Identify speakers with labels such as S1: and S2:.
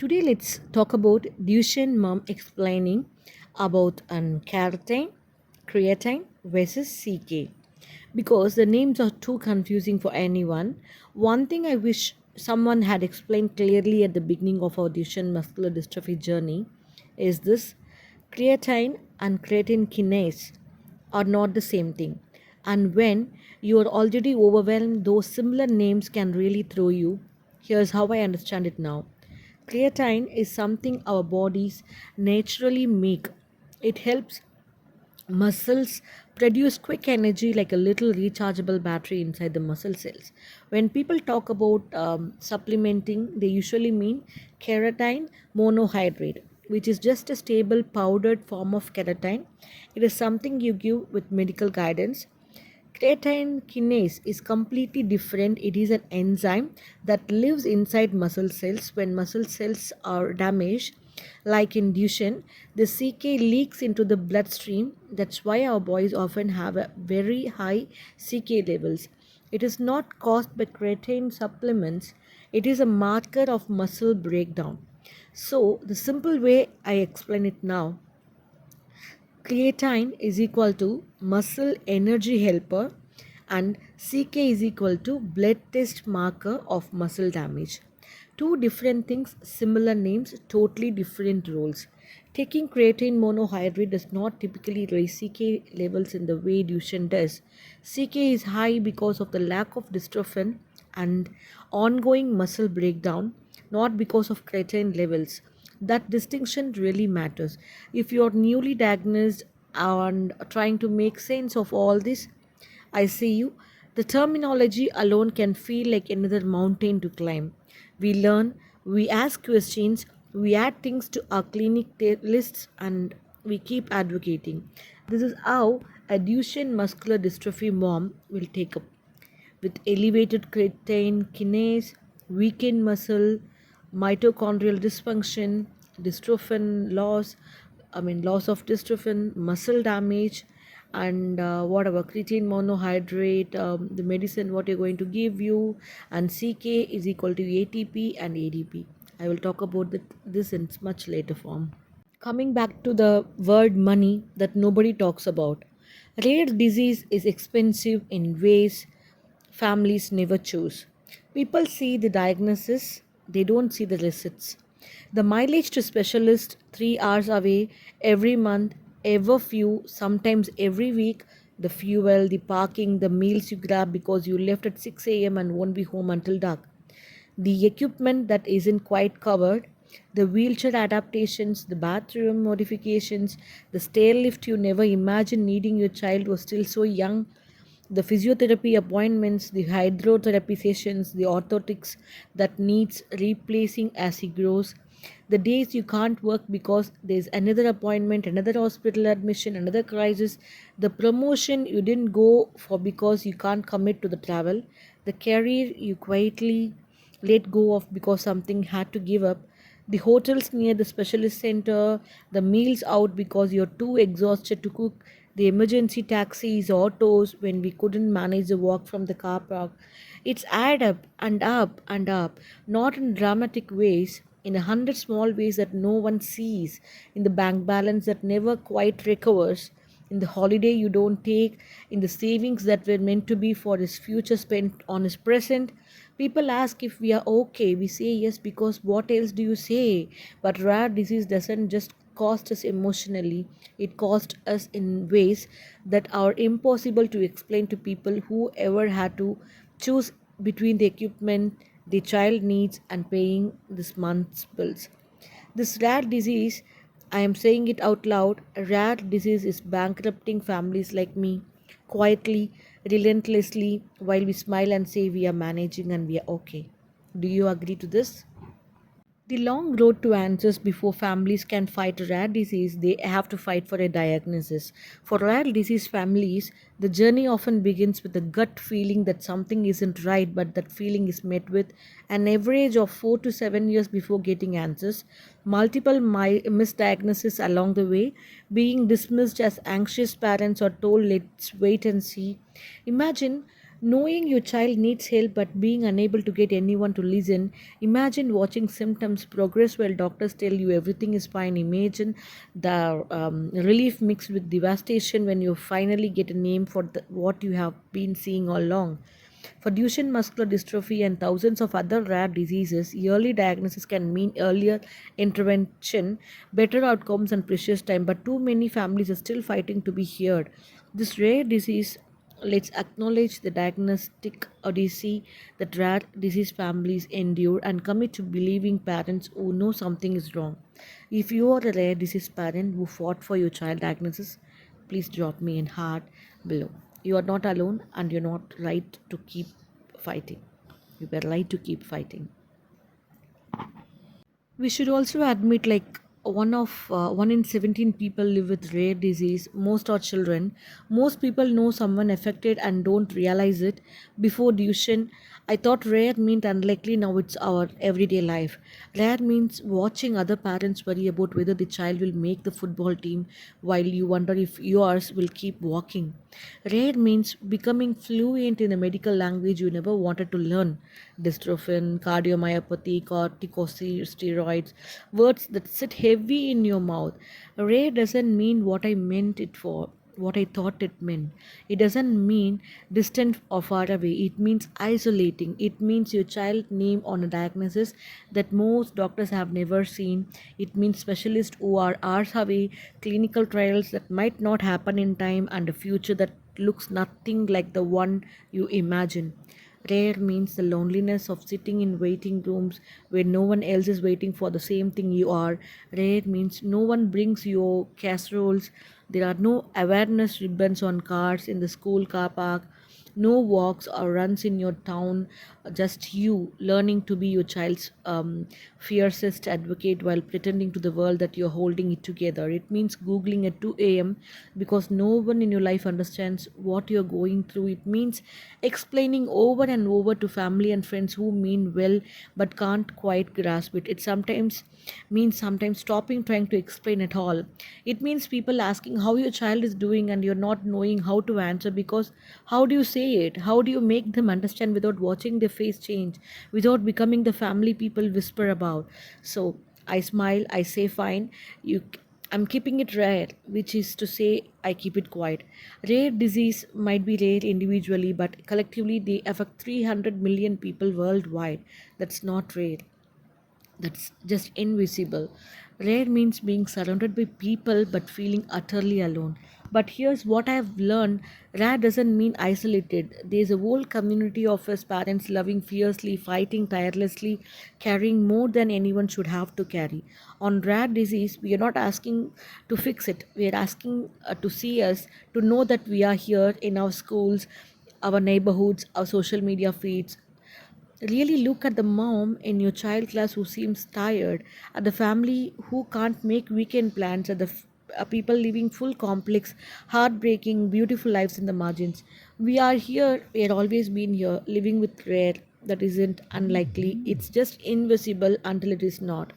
S1: Today let's talk about Duchenne mom explaining about creatine versus CK because the names are too confusing for anyone. One thing I wish someone had explained clearly at the beginning of our Duchenne muscular dystrophy journey is this: creatine and creatine kinase are not the same thing. And when you are already overwhelmed, those similar names can really throw you. Here's how I understand it now. Creatine is something our bodies naturally make. It helps muscles produce quick energy like a little rechargeable battery inside the muscle cells. When people talk about supplementing, they usually mean keratin monohydrate, which is just a stable powdered form of keratin. It is something you give with medical guidance. Creatine kinase is completely different. It is an enzyme that lives inside muscle cells. When muscle cells are damaged, like in Duchenne, the CK leaks into the bloodstream. That's why our boys often have a very high CK levels. It is not caused by creatine supplements. It is a marker of muscle breakdown. So, the simple way I explain it now: creatine is equal to muscle energy helper and CK is equal to blood test marker of muscle damage. Two different things, similar names, totally different roles. Taking creatine monohydrate does not typically raise CK levels in the way Duchenne does. CK is high because of the lack of dystrophin and ongoing muscle breakdown, not because of creatine levels. That distinction really matters. If you're newly diagnosed and trying to make sense of all this, I see you. The terminology alone can feel like another mountain to climb. We learn, we ask questions, we add things to our clinic lists, and we keep advocating. This is how a Duchenne muscular dystrophy mom will take up with elevated creatine kinase, weakened muscle, mitochondrial dysfunction, dystrophin loss, loss of dystrophin, muscle damage, and whatever creatine monohydrate, the medicine what you're going to give you, and CK is equal to ATP and ADP. I will talk about this in much later form. Coming back to the word money that nobody talks about. Rare disease is expensive in ways families never choose. People see the diagnosis, they don't see the receipts. The mileage to specialist 3 hours away every month, ever few, sometimes every week, the fuel, the parking, the meals you grab because you left at 6 a.m. and won't be home until dark, the equipment that isn't quite covered, the wheelchair adaptations, the bathroom modifications, the stair lift you never imagined needing your child was still so young, the physiotherapy appointments, the hydrotherapy sessions, the orthotics that needs replacing as he grows, the days you can't work because there's another appointment, another hospital admission, another crisis, the promotion you didn't go for because you can't commit to the travel, the career you quietly let go of because something had to give up, the hotels near the specialist center, the meals out because you're too exhausted to cook, the emergency taxis, autos when we couldn't manage the walk from the car park. It's add up and up and up, not in dramatic ways, in 100 small ways that no one sees, in the bank balance that never quite recovers, in the holiday you don't take, in the savings that were meant to be for his future spent on his present. People ask if we are okay. We say yes because what else do you say? But rare disease doesn't just cost us emotionally, it costs us in ways that are impossible to explain to people who ever had to choose between the equipment the child needs and paying this month's bills. This rare disease, I am saying it out loud, a rare disease is bankrupting families like me quietly, relentlessly, while we smile and say we are managing and we are okay. Do you agree to this? The long road to answers before families can fight a rare disease, they have to fight for a diagnosis. For rare disease families, the journey often begins with a gut feeling that something isn't right, but that feeling is met with an average of 4 to 7 years before getting answers, multiple misdiagnoses along the way, being dismissed as anxious parents or told let's wait and see. Imagine Knowing your child needs help but being unable to get anyone to listen. Imagine watching symptoms progress while doctors tell you everything is fine. Imagine the relief mixed with devastation when you finally get a name for what you have been seeing all along. For Duchenne muscular dystrophy and thousands of other rare diseases, early diagnosis can mean earlier intervention, better outcomes, and precious time. But too many families are still fighting to be heard. This rare disease, let's acknowledge the diagnostic odyssey that rare disease families endure and commit to believing parents who know something is wrong. If you are a rare disease parent who fought for your child diagnosis, please drop me in heart below. You are not alone and you're not right to keep fighting. You were right to keep fighting. We should also admit, like one in 17 people live with rare disease. Most are children. Most people know someone affected and don't realize it. Before Duchenne, I thought rare meant unlikely. Now it's our everyday life. Rare means watching other parents worry about whether the child will make the football team while you wonder if yours will keep walking. Rare means becoming fluent in a medical language you never wanted to learn. Dystrophin, cardiomyopathy, corticosteroids, words that sit heavy in your mouth. Rare doesn't mean what I meant it for, what I thought it meant. It doesn't mean distant or far away. It means isolating. It means your child name on a diagnosis that most doctors have never seen. It means specialists who are hours away, clinical trials that might not happen in time, and a future that looks nothing like the one you imagine. Rare means the loneliness of sitting in waiting rooms where no one else is waiting for the same thing you are. Rare means no one brings your casseroles. There are no awareness ribbons on cars in the school car park. No walks or runs in your town, just you learning to be your child's fiercest advocate while pretending to the world that you're holding it together. It means Googling at 2 a.m. because no one in your life understands what you're going through. It means explaining over and over to family and friends who mean well but can't quite grasp it. It sometimes means sometimes stopping trying to explain at all. It means people asking how your child is doing and you're not knowing how to answer because how do you say it? How do you make them understand without watching their face change, without becoming the family people whisper about? So I smile, I say fine. You I'm keeping it rare, which is to say, I keep it quiet. Rare disease might be rare individually, but collectively they affect 300 million people worldwide. That's not rare, that's just invisible. Rare means being surrounded by people but feeling utterly alone. But here's what I've learned: rare doesn't mean isolated. There's a whole community of us parents loving fiercely, fighting tirelessly, carrying more than anyone should have to carry. On rare disease, we are not asking to fix it, we are asking to see us, to know that we are here in our schools, our neighborhoods, our social media feeds. Really look at the mom in your child class who seems tired, at the family who can't make weekend plans, at the people living full complex, heartbreaking, beautiful lives in the margins. We are here, we had always been here, living with rare that isn't unlikely, it's just invisible until it is not.